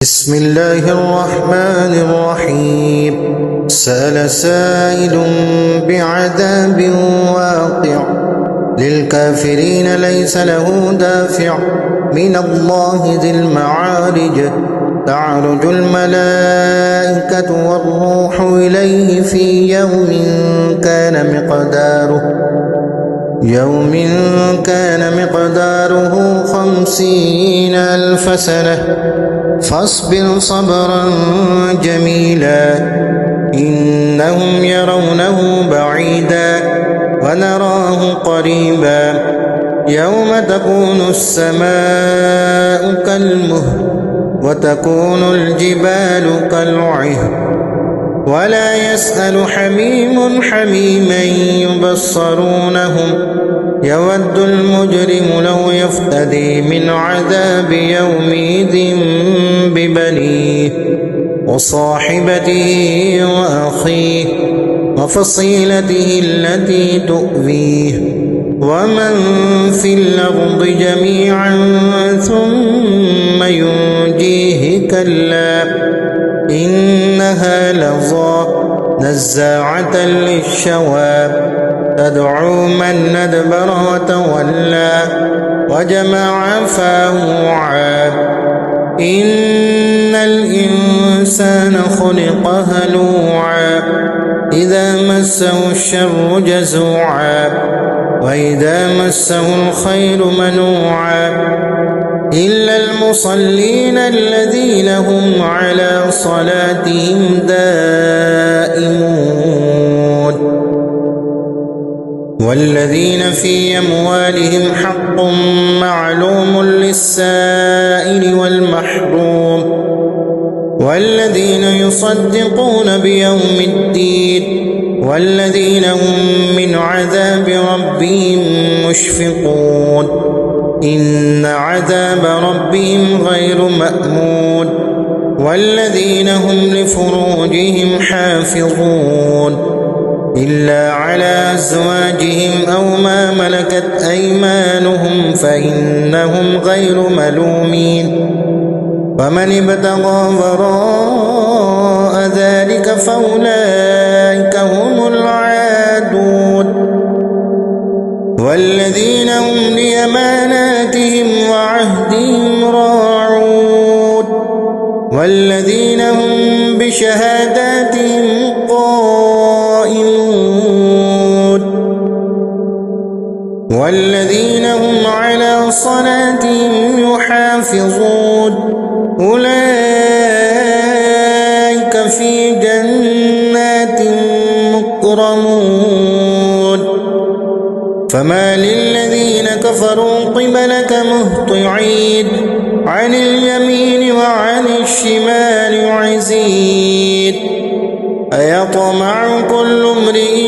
بسم الله الرحمن الرحيم. سأل سائل بعذاب واقع للكافرين ليس له دافع من الله ذي المعارج. تعرج الملائكة والروح إليه في يوم كان مقداره 50,000 سنة فاصبر صبرا جميلا إنهم يرونه بعيدا ونراه قريبا يوم تكون السماء كالمهل وتكون الجبال كالعهن ولا يسأل حميم حميما يبصرونهم يود المجرم لو يفتدي من عذاب يومئذ ببنيه وصاحبته وأخيه وفصيلته التي تؤويه ومن في الأرض جميعا ثم ينجيه كلا إنها لظى نزاعة للشوى تدعو من أدبر وتولى وجمع فاه وعى إن الإنسان خلق هلوعا إذا مسه الشر جزوعا وإذا مسه الخير منوعا إلا المصلين الذين هم على صلاتهم دائمون والذين في أموالهم حق معلوم للسائل والمحروم والذين يصدقون بيوم الدين والذين هم من عذاب ربهم مشفقون إن عذاب ربهم غير مأمون والذين هم لفروجهم حافظون إلا على أزواجهم أو ما ملكت أيمانهم فإنهم غير ملومين ومن ابتغى وراء ذلك فأولئك هم العادون والذين هم لأماناتهم وعهدهم راعون والذين هم بشهاداتهم قائمون والذين هم على صلاتهم يحافظون أولئك في جنات مكرمون فما للذين كفروا قبلك مهطعين عن اليمين وعن الشمال عزين أيطمع كل امرئ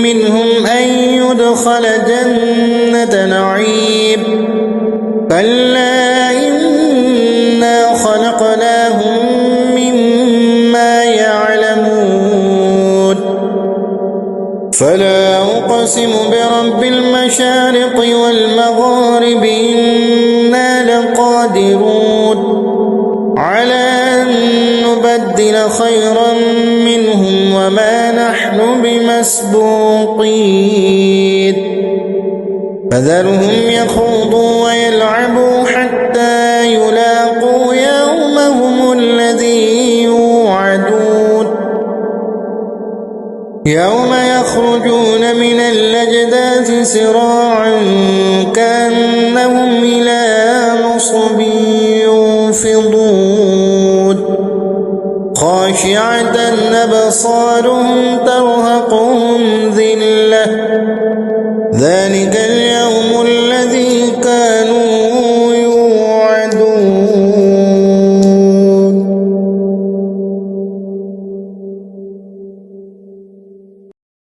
منهم أن يدخل جنة نعيم كلا إنا خلقناهم مما يعلمون فلا أقسم برب المشارق والمغارب إنا لقادرون على أن نبدل خيرا منهم وما نحن بمسبوقين فذرهم يخوضوا ويلعبوا حتى يلاقوا يومهم الذي يوعدون يوم يخرجون من الأجداث سراعا كأنهم إلى نصب يوفضون خاشعة أبصارهم ترهقهم ذلة ذلك